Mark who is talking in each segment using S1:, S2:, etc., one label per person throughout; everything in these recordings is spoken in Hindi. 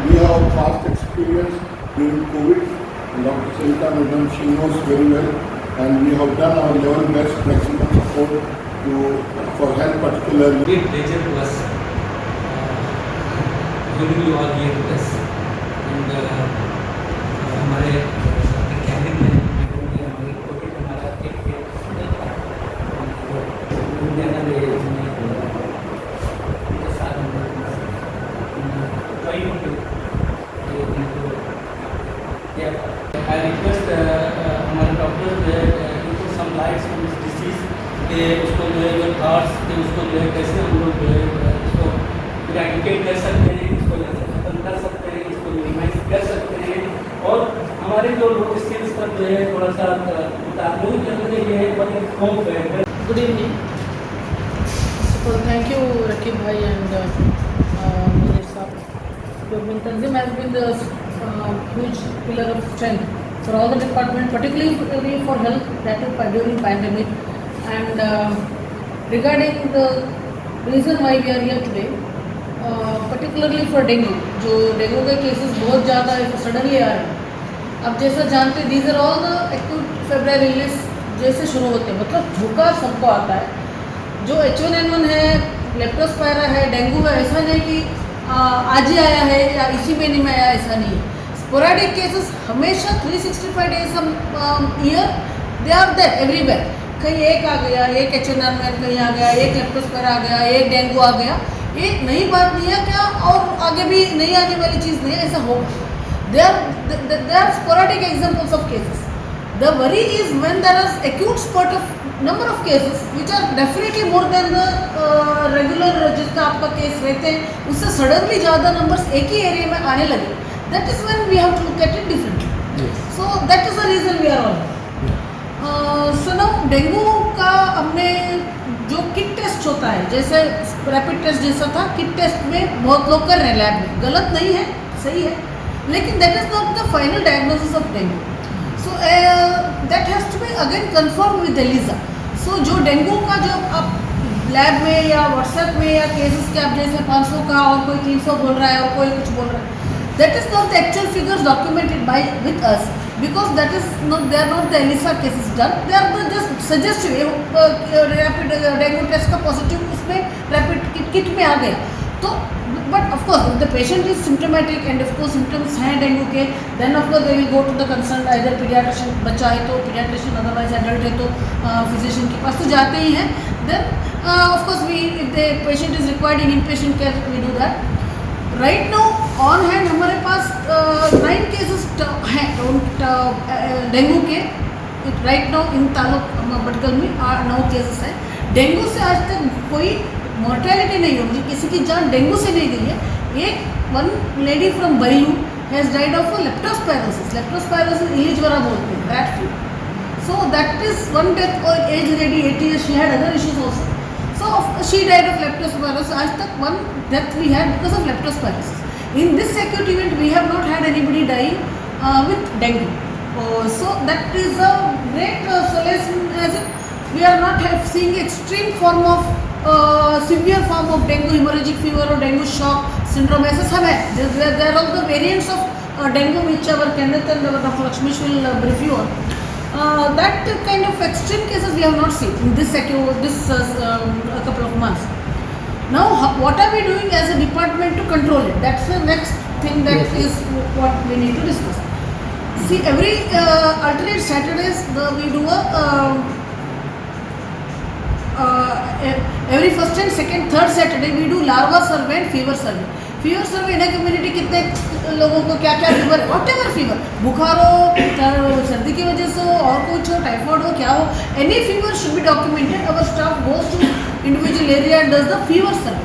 S1: we have past experience during COVID. Dr. Sarita Madam, she knows very well, and we have done our level best maximum support for health particularly.
S2: Great pleasure to us having you all here with us. And हमारे कैबिन में हमारे कोविड हमारा एक इंडिया का के साथ I request हमारे डॉक्टर इनको some lights on this disease कि उसको जो है जो थॉट्स कि उसको जो है कैसे हम लोग जो है इसको इरेडिकेट कर सकते हैं, इसको खत्म कर सकते हैं, इसको मिनिमाइज कर सकते हैं और हमारे जो लोग स्किल्स पर जो है थोड़ा सा लोगों के अंदर ये है बहुत होप है.
S3: Good evening. First of all, thank you, Rakib Bhai and Nilesh Saab. Tanzim has been the huge pillar of strength for all the departments, particularly for health, that is during pandemic. And regarding the reason why we are here today, particularly for dengue, जो डेंगू के केसेस बहुत ज़्यादा सडनली आ रहे हैं. अब जैसा जानते हैं, these are all the acute febrile illness जैसे शुरू होते हैं, मतलब बुखार सबको आता है. जो H1N1 है, लेप्टोस्पायरा है, डेंगू है, ऐसा नहीं कि आज ही आया है या इसी महीने में आया, ऐसा नहीं है. स्पोराडिक केसेस हमेशा 365 days year they are there everywhere. कहीं एक आ गया, एक H1N1 कहीं आ गया, एक लेप्टोस्पायरा आ गया, एक डेंगू आ गया. ये नई बात नहीं है क्या, और आगे भी नहीं आने वाली चीज़ नहीं है, ऐसा होगा. There are sporadic examples of cases. The worry is when there is acute spurt of number of cases which are definitely more than the regular जितना आपका केस रहते हैं उससे सडनली ज़्यादा नंबर्स एक ही एरिया में आने लगे. That is when we have to look at it differently. Yes. So that is the reason we are all here. So now dengue का हमने जो किट टेस्ट होता है, जैसे रैपिड टेस्ट जैसा था, किट टेस्ट में बहुत लोग कर रहे हैं लैब में, गलत नहीं है, सही है, लेकिन that is not the final diagnosis of dengue. So that has to be again confirm with ELISA. So जो डेंगू का जो आप लैब में या व्हाट्सएप में या केसेस के आप जैसे 500 का और कोई 300 बोल रहा है और कोई कुछ बोल रहा है, that is not the actual figures documented by with us, because that is not, they are not the ELISA cases done, they are the just suggestive. Rapid dengue test का पॉजिटिव उसमें रैपिड किट में आ गया तो, but of course the patient is symptomatic and of course symptoms हैं डेंगू के, then of course they will go to the concern either paediatrician, बच्चा है तो पीडियाट्रिशियन, अदरवाइज एडल्ट है तो फिजिशियन के पास तो जाते ही हैं. Then of course we if the patient is required in patient care we do that. Right now on hand हमारे पास 9 केसेस हैं डेंगू के. Right now in taluk Bhatkal में 9 केसेस हैं. डेंगू से आज तक कोई मॉर्टेलिटी नहीं हुई, किसी की जान डेंगू से नहीं गई है. वन लेडी फ्रॉम बयू has died of leptospirosis. Leptospirosis इली ज्वरा बोलते हैं, that flu. So that is one death और age lady 80 years, she had other issues also. So she died of leptospirosis. आज तक one death we had because of leptospirosis. In this acute event, we have not had anybody dying with dengue. So that is a great solace, as we are not seeing extreme form of severe form of dengue, hemorrhagic fever or dengue shock syndrome. ऐसा सब है. There are all the variants of dengue which our Kenneth and Dr. Lakshmish will brief you on. That kind of extreme cases we have not seen in this couple of months. Now, what are we doing as a department to control it? That's the next thing that is what we need to discuss. See, every alternate Saturdays we do every first and second, third Saturday we do larva survey and fever survey. Fever survey in community कितने लोगों को क्या क्या फीवर, वॉट एवर फीवर, बुखार हो, सर्दी की वजह से हो और कुछ हो, टाइफाइड हो, क्या हो, any fever should be documented. Our staff goes to individual area and does the fever survey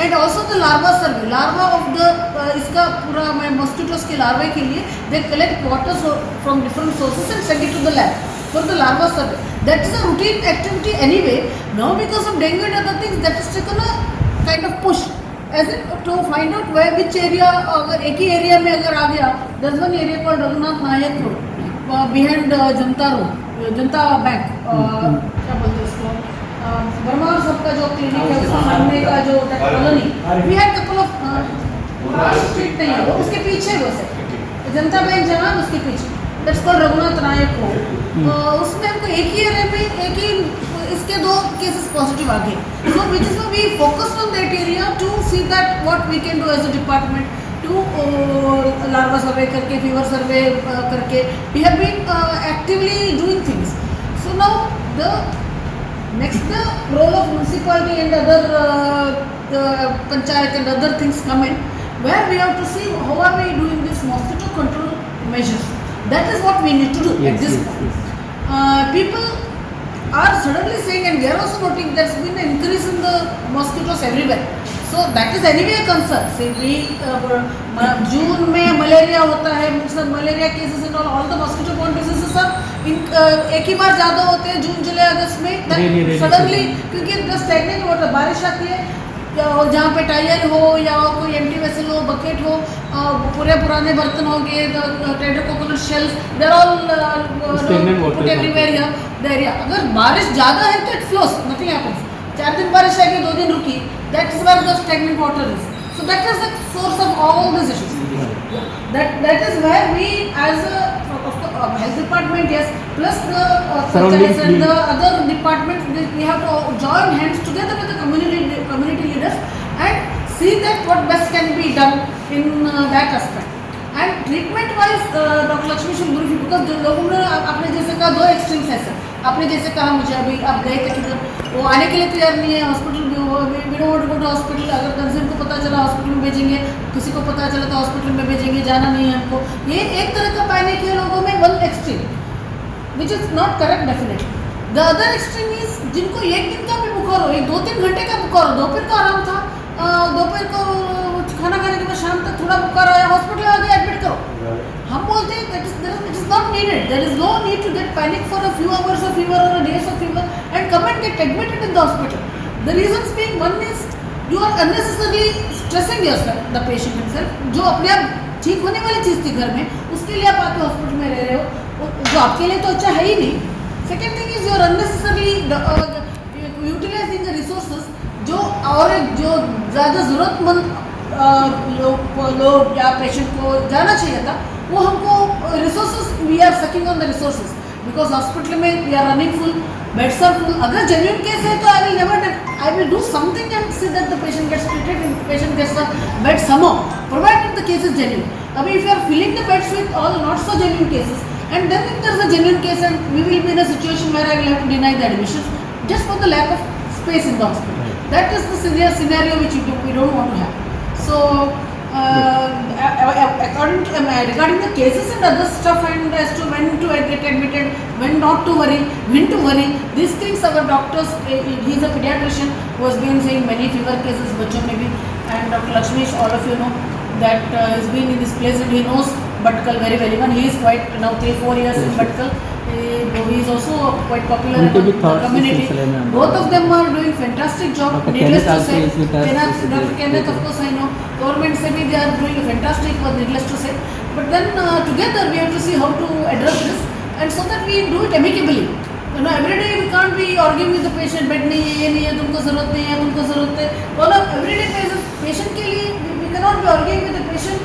S3: and also the larva survey. Larva of the इसका पूरा मैं मॉस्किटोज के लार्वे के लिए they collect water from different sources and send it to the lab for the larva survey. That is a routine activity anyway. Now because of dengue and other things that is taken a kind of push as it to find out where which area. अगर एक ही एरिया में अगर आ गया, there is one area called Raghunath Nayak road behind Janata road, Janata bank, क्या बोलते हैं उसको, वर्मा और सबका जो क्लिनिक है उसके सामने का जो colony, we had couple of street नहीं है वो, उसके पीछे वो है जनता बैंक जवान, उसके पीछे दैट्स कॉल्ड रघुनाथ नायक हो। उसमें हमको एक ही एरिया में एक ही इसके 2 केसेस पॉजिटिव आ गए, so which is we focused on that area to see that what we can do as a department to larva survey करके, फीवर सर्वे करके we have been actively doing things. So now the next the role of municipality and other panchayat and other things come in, where we have to see how are we doing this mosquito control measures. That is what we need to do at this point. People are suddenly saying, and we are also noting there's been an increase in the mosquitoes everywhere. So that is anyway a concern. See, we June में मलेरिया होता है, malaria cases and all the mosquito borne diseases सब एक ही बार ज़्यादा होते हैं जून जुलाई अगस्त में सडनली, क्योंकि स्टैग्नेंट वाटर बारिश आती है और जहाँ पे टायर हो या कोई एम्प्टी वेसल हो, बकेट हो, पूरे पुराने बर्तन हो गए, tender coconut shells, there all put everywhere here the area. अगर बारिश ज़्यादा है तो इट फ्लोस, नथिंग हैपेंस। 4 दिन बारिश आएगी, 2 दिन रुकी, that is where the stagnant water is. So that is the source of all these issues. That is where we as a health department, yes, plus the panchayats and the other departments, we have to join hands together with the community leaders and see that what best can be done in that aspect. And treatment wise, Dr. Lakshmi should brief you, because लोगों ने आपने जैसे कहा 2 extremes है सर। आपने जैसे कहा मुझे अभी आप गए थे किधर, वो आने के लिए तैयार नहीं है hospital, we don't want to go to hospital. अगर कंसर्न को पता चला हॉस्पिटल में भेजेंगे, किसी को पता चला तो हॉस्पिटल में भेजेंगे, जाना नहीं है हमको। ये एक तरह का पैनिक है लोगों में, 1 extreme which is not correct definitely. The other extreme is जिनको 1 दिन का भी बुखार हो, 2-3 घंटे का बुखार हो, दोपहर का आराम था, दोपहर को खाना खाने के बाद शाम तक थोड़ा बुखार आया, हॉस्पिटल आ गया, एडमिट करो। हम बोलते हैं that is it is not needed, there is no need to get panic for a few hours of fever और a days of fever and come and get admitted in the hospital. The reasons being, one is you are unnecessarily stressing yourself, the patient himself, जो अपने आप ठीक होने वाली चीज़ थी घर में, उसके लिए आप आके हॉस्पिटल में रह रहे हो, जो आपके लिए तो अच्छा है ही नहीं। Second thing is you are unnecessarily utilising the resources जो ज़्यादा ज़रूरतमंद लोग या पेशेंट को जाना चाहिए था, वो हमको resources we are sucking on the resources, because hospital में we are running full, beds are full. अगर जेन्युइन केस है तो I will do something and see that the patient gets treated and patient gets the bed somehow, provided the case is genuine. अभी if you are filling the beds with all not so genuine cases, and then if there is a genuine case and we will be in a situation where I will have to deny the admission just for the lack of space in the hospital. That is the severe scenario which we don't want to have. So according to regarding the cases and other stuff and as to when to get admitted, when not to worry, when to worry, these things our doctors, he is a pediatrician who has been seeing many fever cases bachon mein bhi, and Dr. Lakshmi, all of you know that has been in this place and he knows Bhatkal very well. Even he is quite now 3-4 years in Bhatkal. He is also quite popular in the community. Both of them are doing fantastic job. Needless to say, Dr. Kenneth, of course I know. Government se bhi they are doing a fantastic work. Needless to say, but then together we have to see how to address this, and so that we do it amicably. You know, every day we can't be arguing with the patient. Bed nahi hai, ye nahi hai, तुमको जरूरत नहीं है, तुमको जरूरत है. Well, everyday patient के लिए we cannot be arguing with the patient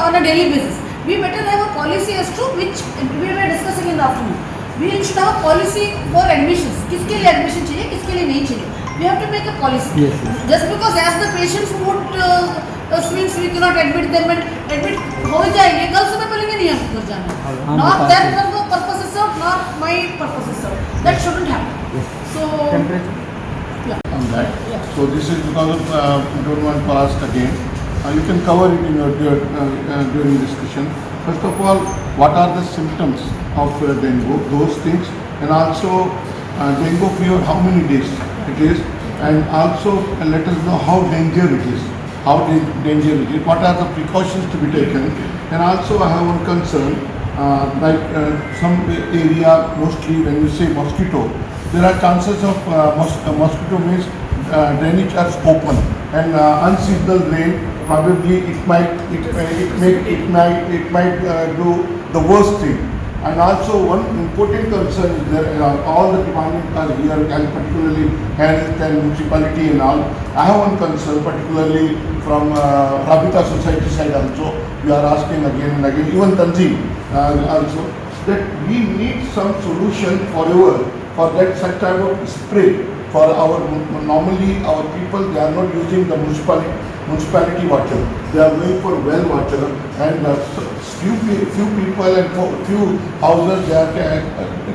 S3: on a daily basis. We better have a policy as to which we were discussing in the afternoon. We should have a policy for admissions. किसके लिए admission चाहिए, किसके लिए नहीं चाहिए. We have to make a policy.
S4: Yes, yes.
S3: Just because as the patient's mood swings, we cannot admit them and admit हो जाएंगे. कल सुबह बोलेंगे नहीं हमको घर जाना. Not that purpose is served, not my purpose is served. That shouldn't happen.
S4: Yes.
S3: So.
S1: On that.
S3: Yeah.
S1: So this is because of we don't want to ask again. You can cover it in your during discussion. First of all, what are the symptoms of dengue? Those things, and also dengue fever, how many days it is, and also let us know how dangerous it is. How dangerous it is. What are the precautions to be taken? And also I have one concern. Some area, mostly when you say mosquito, there are chances of mosquito means drainage are open and unseasonal rain. Probably it might do the worst thing. And also one important concern is there, all the departments are here, and particularly health and municipality and all. I have one concern, particularly from Rabita Society side also. We are asking again and again, even Tanzim also, that we need some solution forever for that such type of spray. For our, normally our people, they are not using the municipality water. They are going for well water, and few people and few houses, they are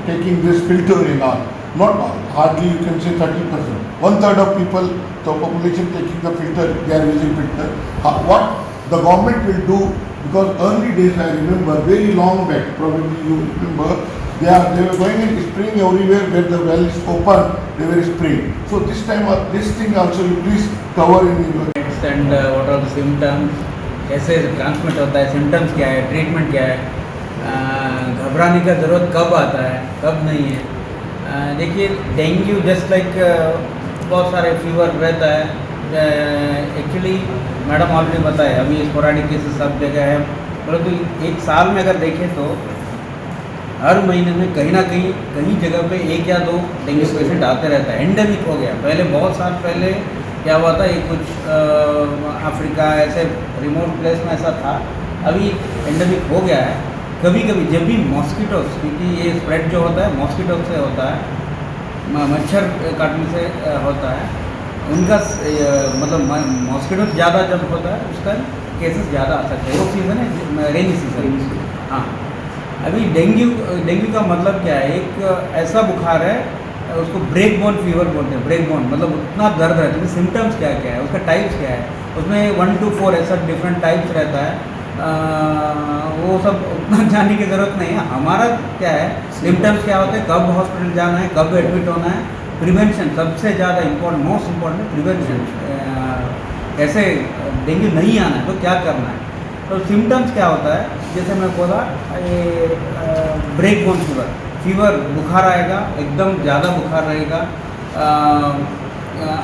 S1: taking this filter in all. Not all, hardly you can say 30%. 1/3 of people, the population taking the filter, they are using filter. What the government will do, because early days I remember, very long back, probably you remember, they were going and spraying everywhere where the well is open, they were spraying. So this time, this thing also you please cover in your...
S4: and what are the symptoms, कैसे ट्रांसमिट होता है, सिम्टम्स क्या है, ट्रीटमेंट क्या है, घबराने का ज़रूरत कब आता है, कब नहीं है। देखिए डेंगू जस्ट लाइक बहुत सारे फीवर रहता है। एक्चुअली मैडम ऑलरेडी बताया, अभी स्पोरेडिक केसेस सब जगह है, परंतु एक साल में अगर देखें तो हर महीने में कहीं जगह पे 1 या 2 डेंगू पेशेंट आते रहता है। एंडेमिक हो गया। पहले बहुत साल पहले क्या हुआ था, ये कुछ अफ्रीका ऐसे रिमोट प्लेस में ऐसा था, अभी एंडेमिक हो गया है। कभी कभी जब भी मॉस्किटोस, क्योंकि ये स्प्रेड जो होता है मॉस्किटो से होता है, मच्छर काटने से होता है, उनका मतलब मॉस्किटो ज़्यादा जब होता है उसका केसेस ज़्यादा आ सकते हैं। वो सीज़न है रेनी सीजन। हाँ, अभी डेंगू का मतलब क्या है, एक ऐसा बुखार है, उसको ब्रेक बोन फीवर बोलते हैं। ब्रेक बोन मतलब उतना दर्द रहता है। सिम्टम्स क्या क्या है, उसका टाइप्स क्या है, उसमें 1 to 4 ऐसा डिफरेंट टाइप्स रहता है। वो सब उतना जानने की ज़रूरत नहीं है। हमारा क्या है, सिम्टम्स क्या होते हैं, कब हॉस्पिटल जाना है, कब एडमिट होना है, प्रिवेंशन सबसे ज़्यादा इम्पोर्टेंट, मोस्ट इम्पोर्टेंट है प्रिवेंशन। कैसे डेंगू नहीं आना है तो क्या करना है। तो सिम्टम्स क्या होता है, जैसे मैं बोला, ये ब्रेक बोन फीवर, बुखार आएगा, एकदम ज़्यादा बुखार रहेगा,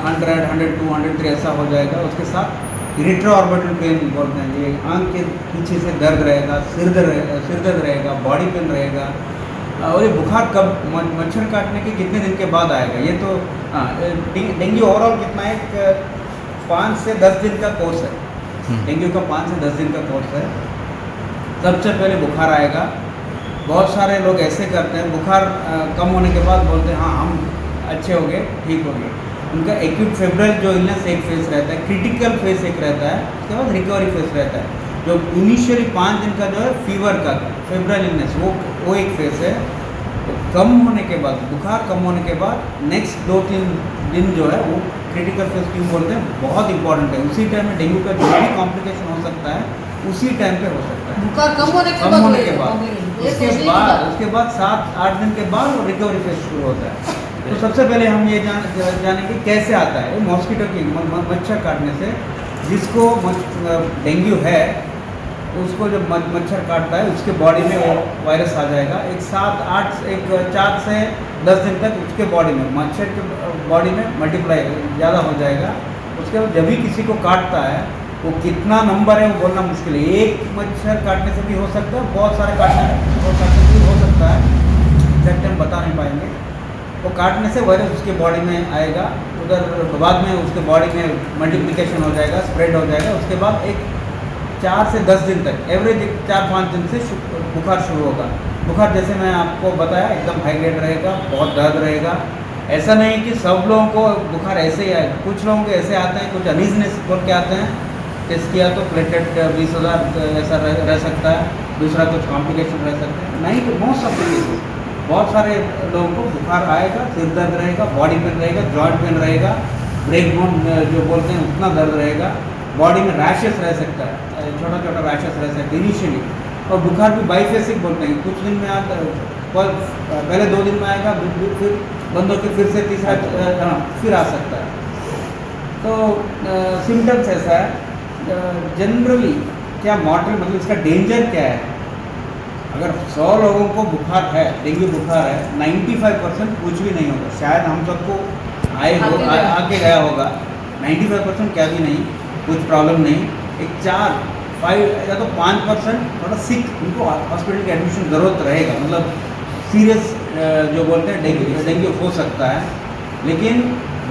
S4: 100, 102, 103 ऐसा हो जाएगा। उसके साथ रेट्रो ऑर्बिटल पेन बोलते हैं, ये आँख के पीछे से दर्द रहेगा, सिर दर्द रहेगा, बॉडी पेन रहेगा। और ये बुखार कब, मच्छर काटने के कितने दिन के बाद आएगा, ये तो डेंगू ओवरऑल कितना है, 5 से 10 दिन का कोर्स है। डेंगू का 5 से 10 दिन का कोर्स है। सबसे पहले बुखार आएगा। बहुत सारे लोग ऐसे करते हैं, बुखार कम होने के बाद बोलते हैं हाँ हम अच्छे हो गए, ठीक हो गए। उनका एक्यूट फेब्रल जो इलनेस एक फेस रहता है, क्रिटिकल फेस एक रहता है, उसके बाद रिकवरी फेस रहता है। जो इनिशियली 5 दिन का जो है फीवर का फेब्रल इलनेस, वो एक फेस है। तो कम होने के बाद, बुखार कम होने के बाद नेक्स्ट 2-3 दिन जो है वो क्रिटिकल फेस क्यों बोलते हैं, बहुत इंपॉर्टेंट है। उसी टाइम में डेंगू का जो भी कॉम्प्लिकेशन हो सकता है उसी टाइम पे हो सकता है।
S3: बुखार कम होने के बाद
S4: उसके बाद 7-8 दिन के बाद वो रिकवरी फेज शुरू होता है। तो सबसे पहले हम ये जानेंगे कैसे आता है। मॉस्किटो की मच्छर काटने से, जिसको डेंगू है उसको जब मच्छर काटता है उसके बॉडी में वो वायरस आ जाएगा। 4 से 10 दिन तक उसके बॉडी में, मच्छर के बॉडी में मल्टीप्लाई ज़्यादा हो जाएगा। उसके बाद जब भी किसी को काटता है, वो कितना नंबर है वो बोलना मुश्किल है। एक मच्छर काटने से भी हो सकता है, बहुत सारे काटने से हो सकता है, एग्जैक्ट हम बता नहीं पाएंगे। वो काटने से वायरस उसके बॉडी में आएगा, उधर बाद में उसके बॉडी में मल्टीप्लिकेशन हो जाएगा, स्प्रेड हो जाएगा। उसके बाद एक 4 से 10 दिन तक, एवरेज 4-5 दिन से बुखार शुरू होगा। बुखार जैसे मैं आपको बताया एकदम हाई ग्रेड रहेगा, बहुत दर्द रहेगा। ऐसा नहीं कि सब लोगों को बुखार ऐसे ही आएगा, कुछ लोगों के ऐसे आते हैं, कुछ अनइजनेस बोल के आते हैं। टेस्ट किया तो प्लेटलेट 20,000 ऐसा रह सकता है, दूसरा कुछ कॉम्प्लिकेशन रह सकता है। नहीं तो मोस्ट ऑफ द केसेस बहुत सारे लोगों को बुखार आएगा, सिर दर्द रहेगा, बॉडी पेन रहेगा, जॉइंट पेन रहेगा, ब्रेक बोन जो बोलते हैं उतना दर्द रहेगा, बॉडी में रैशेस रह सकता है, छोटा छोटा रैशेस रह सकता है इनिशियली। और बुखार भी बाइफेसिक बोलते हैं, कुछ दिन में आता है, पहले 2 दिन में आएगा, फिर बंद होकर फिर से तीसरा फिर आ सकता है। तो सिम्टम्स ऐसा है। जनरली क्या मॉडरेट, मतलब इसका डेंजर क्या है, अगर 100 लोगों को बुखार है, डेंगू बुखार है, 95% कुछ भी नहीं होगा। शायद हम सबको आके गया होगा, 95% क्या भी नहीं, कुछ प्रॉब्लम नहीं। एक 4 5 या तो 5% थोड़ा सिक, उनको हॉस्पिटल की एडमिशन ज़रूरत रहेगा, मतलब सीरियस जो बोलते हैं डेंगू हो सकता है, लेकिन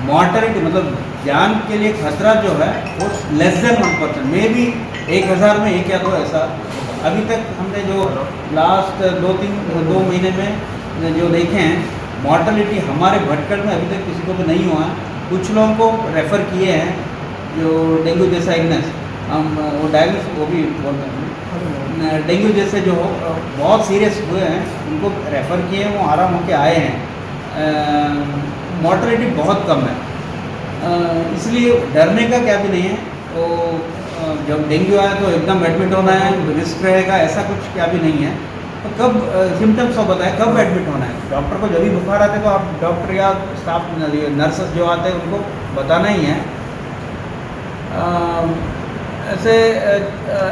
S4: मॉर्टेलिटी मतलब जान के लिए खतरा जो है वो लेस देन 1%, मे बी 1000 में 1 या 2 ऐसा। अभी तक हमने जो लास्ट 2 महीने में जो देखे हैं मॉर्टेलिटी हमारे भटकल में अभी तक किसी को भी नहीं हुआ है। कुछ लोगों को रेफ़र किए हैं जो डेंगू जैसा इलनेस, हम वो डायग्नोस वो भी बोलते हैं डेंगू जैसे जो बहुत सीरियस हुए हैं उनको रेफ़र किए हैं, वो आराम होके आए हैं। मॉर्टेलिटी बहुत कम है, इसलिए डरने का क्या भी नहीं है। तो जब डेंगू आया तो एकदम एडमिट होना है, रिस्क रहेगा, ऐसा कुछ क्या भी नहीं है। तो कब सिम्टम्स सब बताएं कब एडमिट होना है। डॉक्टर को जब भी बुखार आते हैं तो आप डॉक्टर या स्टाफ नर्सेस जो आते हैं उनको बताना ही है। ऐसे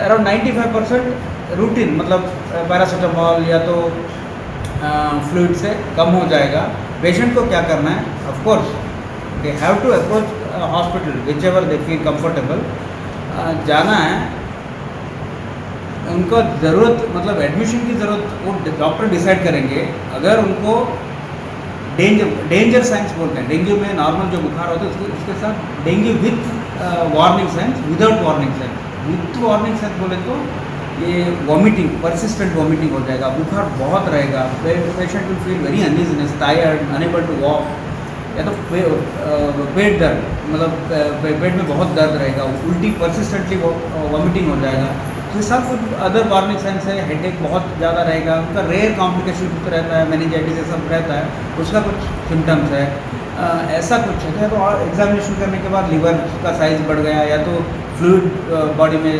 S4: अराउंड 95% रूटीन मतलब पैरासीटामॉल या तो फ्लूइड से कम हो जाएगा। पेशेंट को क्या करना है, of course they have to approach hospital whichever they feel comfortable, जाना है। उनको ज़रूरत मतलब एडमिशन की ज़रूरत वो डॉक्टर डिसाइड करेंगे। अगर उनको डेंजर साइंस बोलते हैं, डेंगू में नॉर्मल जो बुखार होता है उसके साथ dengue with warning science, without warning science. With warning science बोले तो ये वॉमिटिंग, परसिस्टेंट वॉमिटिंग हो जाएगा, बुखार बहुत रहेगा, patient will feel very uneasiness, tired, unable to walk, या तो पेट दर्द मतलब पेट में बहुत दर्द रहेगा, उल्टी परसिस्टेंटली वॉमिटिंग हो जाएगा। तो ये सब कुछ अदर वार्निंग साइंस है। हेडेक बहुत ज़्यादा रहेगा, उनका रेयर कॉम्प्लिकेशन कुछ रहता है, मेनिंजाइटिस ये सब रहता है, उसका कुछ सिम्टम्स है। ऐसा कुछ है तो एग्जामिनेशन करने के बाद लिवर का साइज़ बढ़ गया या तो फ्लूइड बॉडी में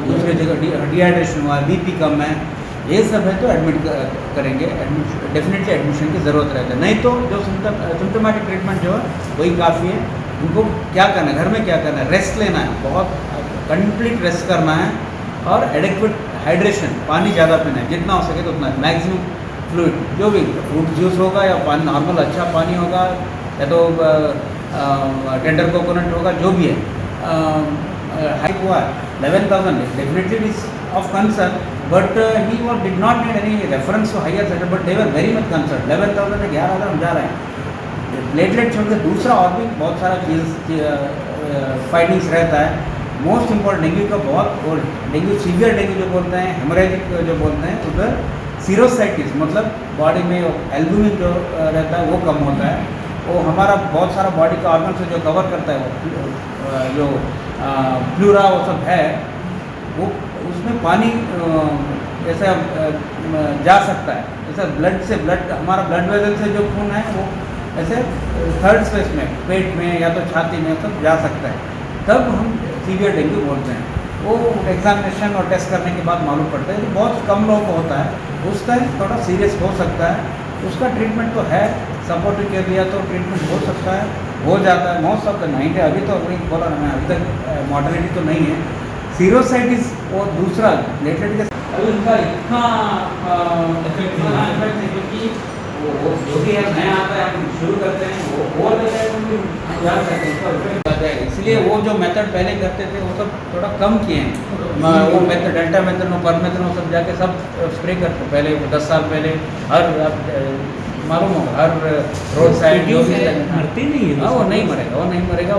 S4: दूसरे जगह डिहाइड्रेशन हुआ, बीपी कम है, ये सब है तो एडमिट करेंगे। डेफिनेटली एडमिशन की ज़रूरत रहता है। नहीं तो जो सिम्टोमेटिक ट्रीटमेंट जो है वही काफ़ी है। उनको क्या करना है, घर में क्या करना है, रेस्ट लेना है, बहुत कंप्लीट रेस्ट करना है, और एडिक्वेट हाइड्रेशन, पानी ज़्यादा पीना है, जितना हो सके तो उतना, मैक्सिमम फ्लूइड, जो भी फ्रूट जूस होगा या पानी नॉर्मल अच्छा पानी होगा या तो टेंडर कोकोनट होगा, जो भी है। हाई हुआ 11,000 definitely is of concern, but he what did not need any reference to higher setup, but they were very much concern. 11,000 में 11,000 हम जा रहे हैं। प्लेटलेट छोड़ के दूसरा और भी बहुत सारा चीज़ फाइंडिंग्स रहता है। मोस्ट इम्पॉर्टेंट डेंगू का बहुत, और डेंगू सीवियर डेंगू जो बोलते हैं, हेमोरेजिक जो बोलते हैं, उधर सीरोसाइटिस मतलब बॉडी में एल्बुमिन जो रहता है वो कम होता है। वो हमारा बहुत सारा बॉडी का ऑर्गन से जो कवर करता है वो जो फ्लूरा वो सब है, वो उसमें पानी ऐसा जा सकता है। ऐसा ब्लड से हमारा ब्लड वेसल से जो खून है वो ऐसे थर्ड स्पेस में, पेट में या तो छाती में सब जा सकता है, तब हम सीवियर डेंगू बोलते हैं। वो एग्जामिनेशन और टेस्ट करने के बाद मालूम पड़ता है कि बहुत कम लोगों को होता है, उस टाइम थोड़ा सीरियस हो सकता है। उसका ट्रीटमेंट तो है, सपोर्टिव केयर दिया तो ट्रीटमेंट हो सकता है, हो जाता है। मोस्ट ऑफ द 90 अभी तो अभी बोला ना मैं, अभी तक मॉर्टेलिटी तो नहीं है। सीरोसाइटिस और दूसरा प्लेटलेट के अभी उनका इतना इफेक्ट है क्योंकि वो जो भी है नया आता है हम शुरू करते हैं, वो और देता है तो जा सकते हैं, उसका इफेक्ट आ जाएगा। इसलिए वो जो मेथड पहले करते थे वो सब थोड़ा कम किए हैं। वो मेथड डेल्टा मेथड पर मेथड वो सब जाके सब स्प्रे करते पहले 10 साल पहले, हर मालूम होगा हर रोड साइड जो भी
S2: मरते नहीं है।
S4: हाँ वो नहीं मरेगा,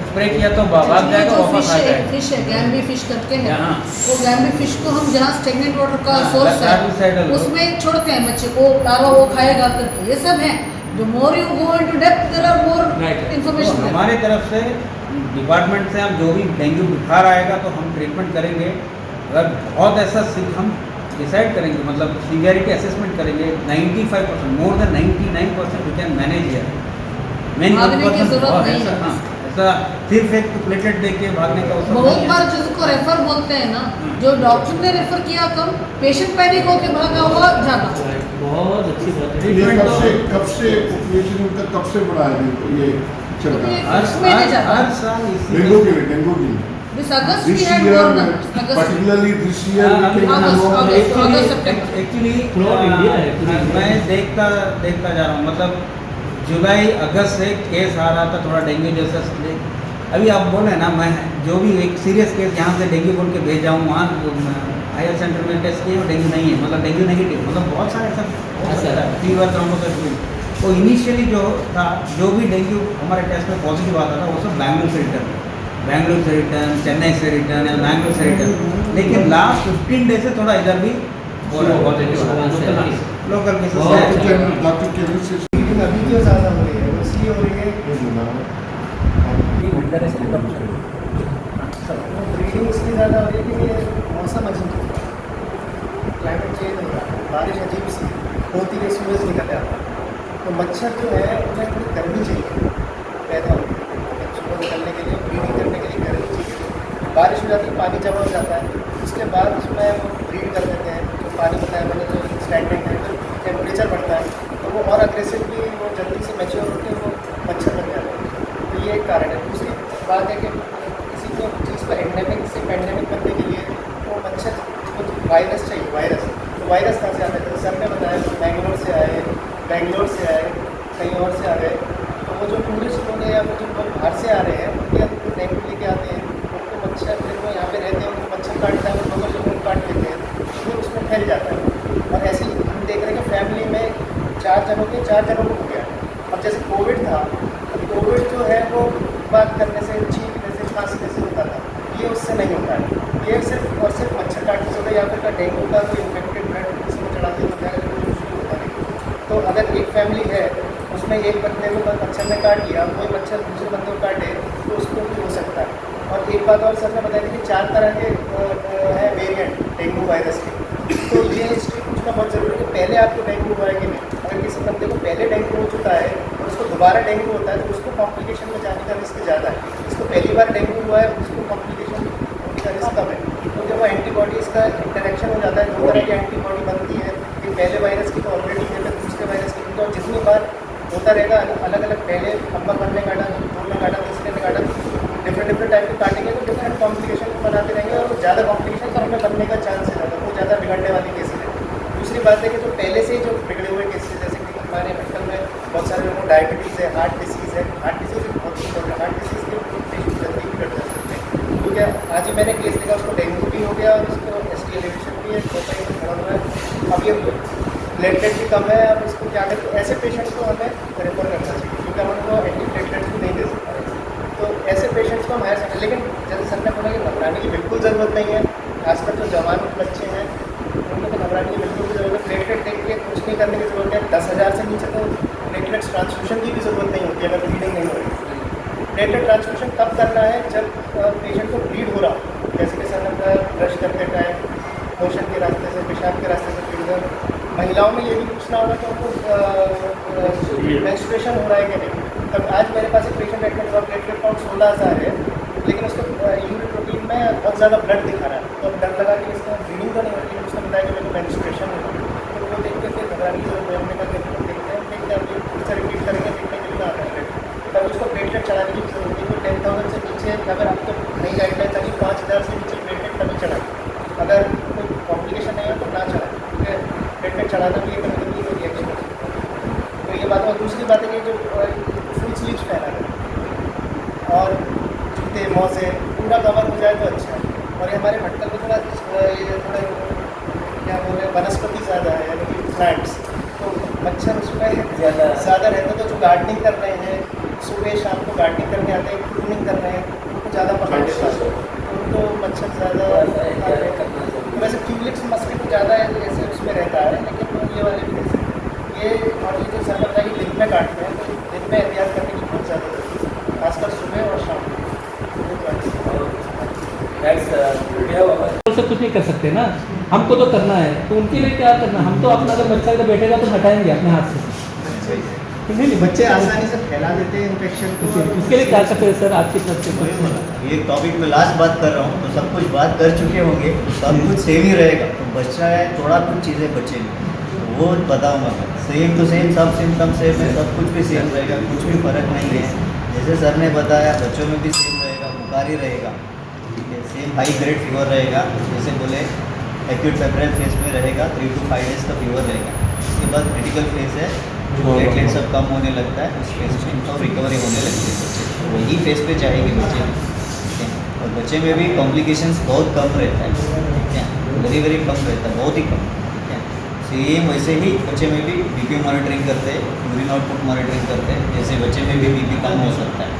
S4: स्प्रे किया तो भाग जाएगा, वापस आ जाएगा।
S3: फिश है, गैम्बी फिश करके है,
S4: हाँ।
S3: वो गैम्बी फिश को हम जहाँ स्टेगनेंट वाटर का
S4: हाँ,
S3: सोर्स
S4: larvicidal
S3: है
S4: हो।
S3: उसमें छोड़ते हैं बच्चे को, लार्वा वो खाएगा करके, ये सब है। जो more you go into depth there are more
S2: Right.
S3: Information.
S4: हमारे तरफ से डिपार्टमेंट से हम जो भी डेंगू बुखार आएगा तो हम ट्रीटमेंट करेंगे। अगर बहुत ऐसा हम डिसाइड करेंगे, मतलब सीवियरिटी असेसमेंट करेंगे, 95% more than 99% we can manage here.
S3: भागने की जरूरत नहीं है।
S4: ऐसा सिर्फ एक प्लेटलेट दे के भागने का वो सब
S3: बहुत
S4: नहीं है।
S3: बार जिसको रेफर बोलते हैं ना, जो डॉक्टर ने रेफर किया कम, पेशेंट पैनिक होकर भागा हुआ जाना।
S2: बहुत अच्छी बात है।
S1: ये कब से पॉपुलेशन इनका कब से बढ़ा है ये चल रहा है?
S4: हर साल इसी
S1: डेंगू के लिए, डेंगू के लिए।
S3: This August we
S1: This
S3: had
S1: year,
S3: more than August.
S1: particularly this year, we can
S3: August,
S1: know
S3: August. September.
S4: Actually
S2: Throughout India है पूरी
S4: मैं देखता जा रहा हूँ, मतलब जुलाई अगस्त से केस आ रहा था थोड़ा डेंगू जैसा अभी आप बोले ना, मैं जो भी एक सीरियस केस यहाँ से डेंगू बोल के भेजा हूँ, वहाँ हायर सेंटर में टेस्ट किए और डेंगू नहीं है, मतलब डेंगू नेगेटिव, मतलब बहुत सारे ऐसा हो सकता है, फीवर थ्रोम्बोसिस। तो इनिशियली जो था, जो भी डेंगू हमारे टेस्ट में पॉजिटिव आता था वो सब बैंगलोर से रिटर्न, चेन्नई से रिटर्न या बैंगलोर से रिटर्न। लेकिन लास्ट 15 डेज से थोड़ा इधर भी लोकल
S1: डॉक्टर केवल से
S5: ब्रीडिंग अभी क्यों ज़्यादा हो रही है? वो इसलिए हो रही है, वो ब्रीडिंग इसलिए ज़्यादा हो रही है कि ये मौसम अजीब है, क्लाइमेट चेंज हो रहा है, बारिश अजीब सी होती है, सूरज निकल जाता है, तो मच्छर जो है उन्हें थोड़ी गर्मी चाहिए पैदा होने के लिए, बच्चों को निकलने के लिए, ब्रीडिंग करने के लिए गर्मी चाहिए। बारिश हो जाती है, पानी जमा हो जाता है, उसके बाद उसमें वो ब्रीड कर देते हैं, जो पानी बताया मैंने, जो स्टैंडिंग है, जो टेम्परेचर बढ़ता है तो वो और अग्रेसिवली वो जल्दी से मैच्योर होकर वो मच्छर बन जाते हैं। तो ये एक कारण है। दूसरी बात है कि किसी को चीज़ पर एंडेमिक से पैंडेमिक बनने के लिए वो मच्छर को वायरस चाहिए, तो वायरस कहाँ से आता है? जैसे सर ने बताया बेंगलोर से आए, कहीं और से आ गए, तो वो जो टूरिस्ट लोग हैं या वो जो लोग बाहर से आ रहे हैं उनके डेंगू लेके आते हैं, उनको मच्छर, फिर वो यहाँ पे रहते हैं, उनको मच्छर काटता है, वो लोगों को काट लेते हैं, फिर उसमें फैल जाता है। और ऐसे ही हम देख रहे हैं कि फैमिली में 4 जनों को हो गया। अब जैसे कोविड था, तो कोविड जो है वो बात करने से, छींकने से, खांसने से होता था, ये उससे नहीं होता है, ये सिर्फ और सिर्फ मच्छर काटने से होता है, या फिर का डेंगू का कोई इन्फेक्टेड ब्लड किसी को चढ़ाते होता है, तो मुश्किल होता नहीं। तो अगर एक फैमिली है, उसमें एक बंदे को मच्छर ने काट लिया, कोई मच्छर दूसरे बंदे को काटे तो उसको भी हो सकता है। और एक बात और सर ने बताई थी कि 4 तरह के हैं वेरिएंट डेंगू वायरस के, तो ये हिस्ट्री पूछना बहुत ज़रूरी है कि पहले आपको डेंगू हुआ है कि नहीं। अगर किसी बंदे को पहले डेंगू हो चुका है और उसको दोबारा डेंगू होता है तो उसको कॉम्प्लिकेशन में जाने का रिस्क ज़्यादा है। जिसको पहली बार डेंगू हुआ है उसको कॉम्प्लिकेशन होने का रिस्क कम है, तो जब वो एंटीबॉडीज़ का इंटरेक्शन हो जाता है, 2 तरह की एंटीबॉडी बनती है, कि पहले वायरस की तो ऑलरेडी है, फिर दूसरे वायरस की, और जितनी बार होता रहेगा अलग अलग, पहले नंबर 1 ने काटा, 2 ने काटा, तीसरे ने काटा, डिफरेंट टाइप के काटेंगे तो डिफरेंट कॉम्प्लिकेशन बनाते रहेंगे और ज़्यादा कॉम्प्लिकेशन तो हमें बनने का चांस है ज़्यादा, वो ज़्यादा बिगड़ने वाली केसेज है। दूसरी बात है कि जो पहले से ही जो बिगड़े हुए केसेज, जैसे कि हमारे मेडिकल में बहुत सारे लोगों को डायबिटीज़ है, हार्ट डिसीज़ है, हार्ट डिसीज़ बहुत इंपॉर्टेंट है, हार्ट डिसीज़ के पेशेंट जल्दी बिगड़ जा सकते हैं। तो क्या आज ही मैंने केस देखा, उसको डेंगू भी हो गया और उसको ST एलिवेशन भी है, छोटा ही खड़ा हुआ है, अब ये प्लेटलेट भी कम है, अब इसको क्या करें? तो ऐसे पेशेंट को हमें रेफर करना चाहिए, क्योंकि हम उनको एंटी प्लेटलेट्स भी नहीं दे सकते। तो ऐसे पेशेंट्स को हम हायर सेंटर, लेकिन जैसे सर ने बोला कि घबराने की बिल्कुल ज़रूरत नहीं है, खासकर जो जवान बच्चे हैं उनको तो घबराने की बिल्कुल भी ज़रूरत है। प्लेटलेट देख के कुछ नहीं करने की ज़रूरत है, 10,000 से नीचे तो प्लेटलेट्स ट्रांसफ्यूशन की भी ज़रूरत नहीं होती अगर ब्लीडिंग नहीं हो रही। प्लेटलेट ट्रांसफ्यूशन कब करना है? जब पेशेंट को ब्लीड हो रहा हो, जैसे कि सर ने बताया ब्रश करते टाइम, मोशन के रास्ते से, पेशाब के रास्ते से ब्लीड। महिलाओं में ये भी पूछना होगा कि उनको मेंस्ट्रुएशन हो रहा है कि नहीं। तब आज मेरे पास एक पेशेंट एडमिट हुआ, प्लेटलेट काउंट 16,000 है, लेकिन उसको यूरिन प्रोटीन में बहुत ज़्यादा ब्लड दिखा रहा है, तो अब डर लगा कि इसका ब्लीडिंग तो नहीं हो रही, उसने बताया कि मेरे को मेंस्ट्रुएशन हो रही है। तो वो देख के फिर घबराने की जरूरत है, हमने कहा देखते हैं फिर से रिपीट करेंगे, देखने के लिए आता है प्लेटलेट, तब उसको प्लेटलेट चढ़ाने की जरूरत है। तो 10,000 से नीचे अगर आपको नई गाइडलाइन चाहिए, 5,000 से नीचे प्लेटलेट तभी चढ़ाए, अगर कोई कॉम्प्लिकेशन नहीं हो तो ना चढ़ाए, क्योंकि प्लेटलेट चढ़ाना भी एक कभी कोई रिएक्शन हो सकता है। तो ये बात। और दूसरी बात है कि जो फुल स्लीव्स पहना है और जूते मोजे पूरा कवर हो जाए तो अच्छा है। और ये हमारे भटकल में थोड़ा क्या बोल रहे हैं, वनस्पति ज़्यादा है, यानी कि प्लांट्स, तो मच्छर उसमें ज़्यादा रहता है। तो जो गार्डनिंग कर रहे हैं, सुबह शाम को गार्डनिंग करने आते हैं, क्लीनिंग कर रहे हैं, उनको ज़्यादा पकड़ लेता है, उनको मच्छर ज़्यादा। वैसे ट्यूलिप्स मस्किटो ज़्यादा ऐसे उसमें रहता है, लेकिन ये वाले भी ये, और ये जो सर बताया कि दिन में काटते हैं, तो दिन में एहतियात करने की बहुत ज़्यादा जरूरत है, खासकर सुबह और शाम को।
S2: से कुछ नहीं कर सकते ना, हमको तो करना है, तो उनके लिए क्या करना? हम तो अपना अगर बच्चा अगर बैठेगा तो हटाएंगे अपने हाथ से, नहीं
S5: बच्चे आसानी से फैला देते हैं इन्फेक्शन को।
S2: इसके लिए क्या करते हैं सर आपकी तरफ से?
S6: ये टॉपिक में लास्ट बात कर रहा हूँ, तो सब कुछ बात कर चुके होंगे, सब कुछ सेम ही रहेगा। तो बच्चा है, थोड़ा कुछ चीज़ें बचेंगी, वो बताऊँगा मैं। सेम टू सेम, सब सिम्टम सेम है, सब कुछ भी सेम रहेगा, कुछ भी फ़र्क नहीं है। जैसे सर ने बताया, बच्चों में भी सेम रहेगा, बुखार ही रहेगा, ठीक है, सेम हाई ग्रेड फीवर रहेगा, जैसे बोले एक्यूट फेब्राइल फेज में रहेगा, 3 to 5 डेज़ का फीवर रहेगा। उसके बाद क्रिटिकल फेज है, प्लेटलेट सब कम होने लगता है उस फेज में और रिकवरी होने लगती है बच्चे को। वही फेज पे जाएगी बच्चे में, ठीक है। और बच्चे में भी कॉम्प्लिकेशंस बहुत कम रहता है, ठीक है, वेरी वेरी कम रहता है, बहुत ही कम, ठीक है। सेम वैसे ही बच्चे में भी बीपी मॉनिटरिंग करते हैं, यूरिन आउटपुट मॉनिटरिंग करते हैं, जैसे बच्चे में भी बीपी कम हो सकता है,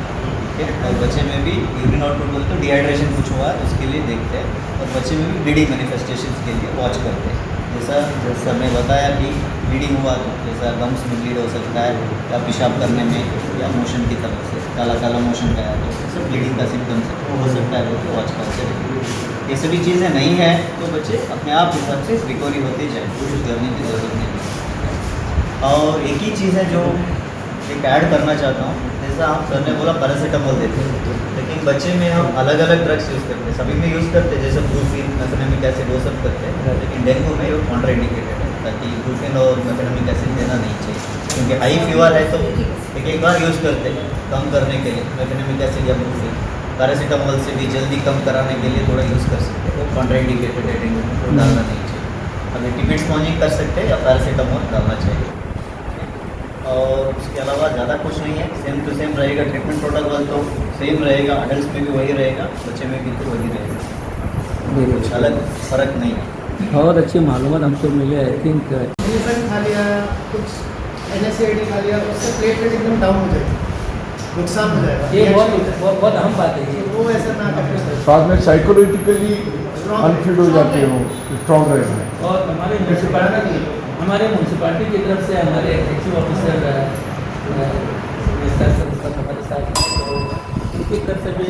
S6: ठीक है। और बच्चे में भी यूरिन आउटपुट बोलते तो डिहाइड्रेशन कुछ हुआ है उसके लिए देखते हैं, और बच्चे में भी ब्लीडिंग मैनिफेस्टेशंस के लिए वॉच करते हैं। जैसा मैं बताया कि ब्लीडिंग हुआ तो जैसा गम्स में ब्लीड हो सकता है, या पेशाब करने में, या मोशन की तरफ से काला काला मोशन गया तो सब ब्लीडिंग का सिम्टम्स है, वो हो सकता है, वो वॉच करते रहें। ये सभी चीज़ें नहीं हैं तो बच्चे अपने आप हिसाब से रिकवरी होती जाए, कुछ करने की ज़रूरत नहीं। और एक ही चीज़ है जो एक ऐड करना चाहता हूँ, जैसा आप सर ने बोला पैरासीटामोल देते हैं, लेकिन बच्चे में हम अलग अलग ड्रग्स यूज़ करते हैं, सभी में यूज़ करते हैं, जैसे ब्रूफिन, मेफेनामिक एसिड वो सब करते हैं, लेकिन डेंगू में वो कॉन्ट्राइंडिकेटेड है, ताकि ब्रूफिन और मेफेनामिक एसिड देना नहीं चाहिए, क्योंकि हाई फीवर है तो एक बार यूज़ करते हैं कम करने के लिए मेफेनामिक एसिड या ब्रूफिन। पैरासीटामोल से भी जल्दी कम कराने के लिए थोड़ा यूज़ कर सकते हैं, वो कॉन्ट्राइंडिकेटेड है, डेंगू में वो डालना नहीं चाहिए। अगर टिबिट स्पॉन्जिंग कर सकते हैं या पैरासीटामोल डालना चाहिए। और उसके अलावा ज़्यादा कुछ नहीं है, सेम टू सेम रहेगा, ट्रीटमेंट प्रोटोकॉल तो सेम रहेगा, अडल्ट में भी वही रहेगा, बच्चे में भी तो वही रहेगा, कुछ अलग फ़र्क नहीं है।
S2: बहुत अच्छी मालूमात हमको मिले, आई थिंक
S5: इन्फेंट खा लिया, कुछ NSAID खा लिया, उससे प्लेटलेट एकदम डाउन हो जाएगी, नुकसान हो जाएगा।
S2: ये बहुत अहम बात है ये।
S5: वो ऐसा ना करना।
S1: बाद में साइकोलॉजिकली अनफिट हो जाते हो, स्ट्रॉन्ग रहते हैं।
S2: और हमारे म्यूनसिपालिटी की तरफ से हमारे एक्सिक्यूटिव ऑफिसर हमारे साथ, तो उनकी तरफ से भी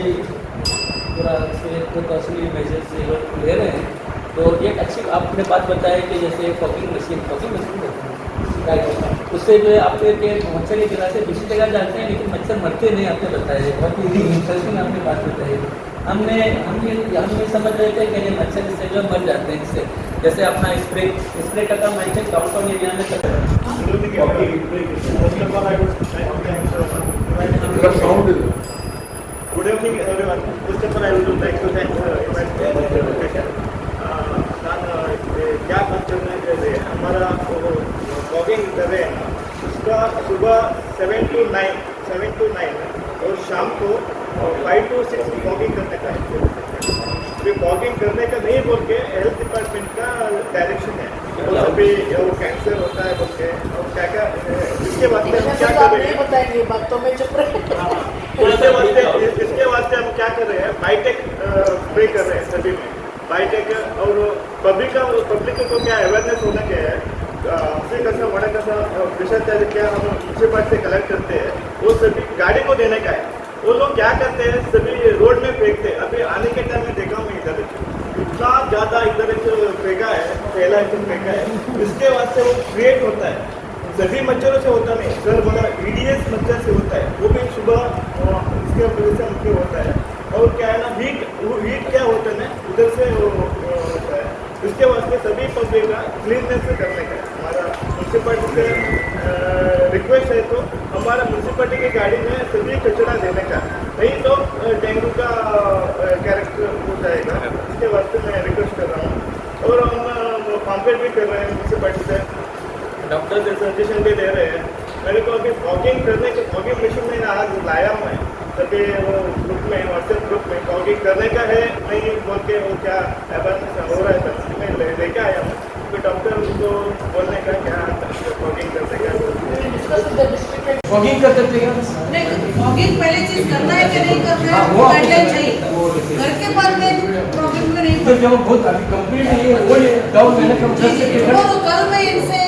S2: पूरा प्रिकॉशनरी मेजर्स ये लोग ले रहे हैं। तो एक अच्छी आपने बात बताया कि जैसे फॉगिंग मशीन उससे जो है आपके के मच्छर की गिरा से दूसरी जगह जाते हैं, लेकिन मच्छर मरते नहीं, आपने बताया बहुत ही इंटरेस्टिंग आपने बात बताई। हम ये समझ रहे थे कि ये मच्छर इससे जो मर जाते हैं, इससे जैसे अपना स्प्रे का काम आई थिंक डाउनटाउन एरिया में करते हैं।
S7: Good evening, everyone. First of all, I would like to thank invitation. ನಾನು क्या बात करना चाहिए, हमारा वॉकिंग कर रहे हैं ना, उसका सुबह 7 to 9 और शाम को 5 to 6 वॉकिंग करने का है। वॉकिंग करने का नहीं बोल के हेल्थ डिपार्टमेंट का डायरेक्शन है, वो सभी वो कैंसर होता है बोल के, और क्या क्या इसके वास्ते हम क्या कर रहे हैं,
S3: बताएंगे बात तो मैं चुप रही।
S7: इसके वास्ते हम क्या कर रहे हैं, बायोटेक स्प्रे कर रहे हैं सभी में, बायोटेक। और पब्लिक को क्या अवेयरनेस होना क्या है, हंसी कैसा बड़ा कैसा विषय क्या हम म्यूनसिपालिटी से कलेक्ट करते हैं, वो सभी गाड़ी को देने का है। वो लोग क्या करते हैं, सभी रोड में फेंकते हैं। अभी आने के टाइम में देखा हूँ इधर इतना ज़्यादा इधर फेंका है, फैला फेंका है, इसके वास्ते वो क्रिएट होता है, सभी मच्छरों से होता नहीं सर, बोला EDS मच्छर से होता है, वो भी सुबह इसके वजह से मुख्य होता है। और क्या है ना, हीट क्या होता है ना, उधर से होता है। इसके वास्ते सभी पब्लिक का क्लीननेस से करने का है। हमारा म्यूनसिपालिटी से रिक्वेस्ट है, तो हमारा म्यूनसिपालिटी की गाड़ी में सभी कचरा देने का, नहीं तो डेंगू का कैरेक्टर हो जाएगा। इसके वास्ते मैं रिक्वेस्ट कर रहा हूँ। और हम पॉम्पलेट भी कर रहे हैं म्यूनसिपालिटी से, डॉक्टर से सजेशन भी दे रहे हैं। मेरे को अभी फॉगिंग करने के फॉगिंग मशीन मैंने आज लाया हूँ मैं, तभी वो ग्रुप में, व्हाट्सएप ग्रुप में फॉगिंग करने का है नहीं बोल के वो क्या अवेयरनेस हो रहा है, तब मैं लेके आया हूँ। तो डॉक्टर उनको बोलने का क्या फॉगिंग करने का,
S2: फॉगिंग कर सकते हैं
S3: नहीं, फॉगिंग पहले चीज करना है कि नहीं करना है, वो गाइडलाइन चाहिए। घर के बाद में प्रॉब्लम में नहीं,
S2: तो जो बहुत अभी कंप्लीट नहीं है वो डाउन मैंने कम कर सकते हैं।
S3: वो कल मैं इनसे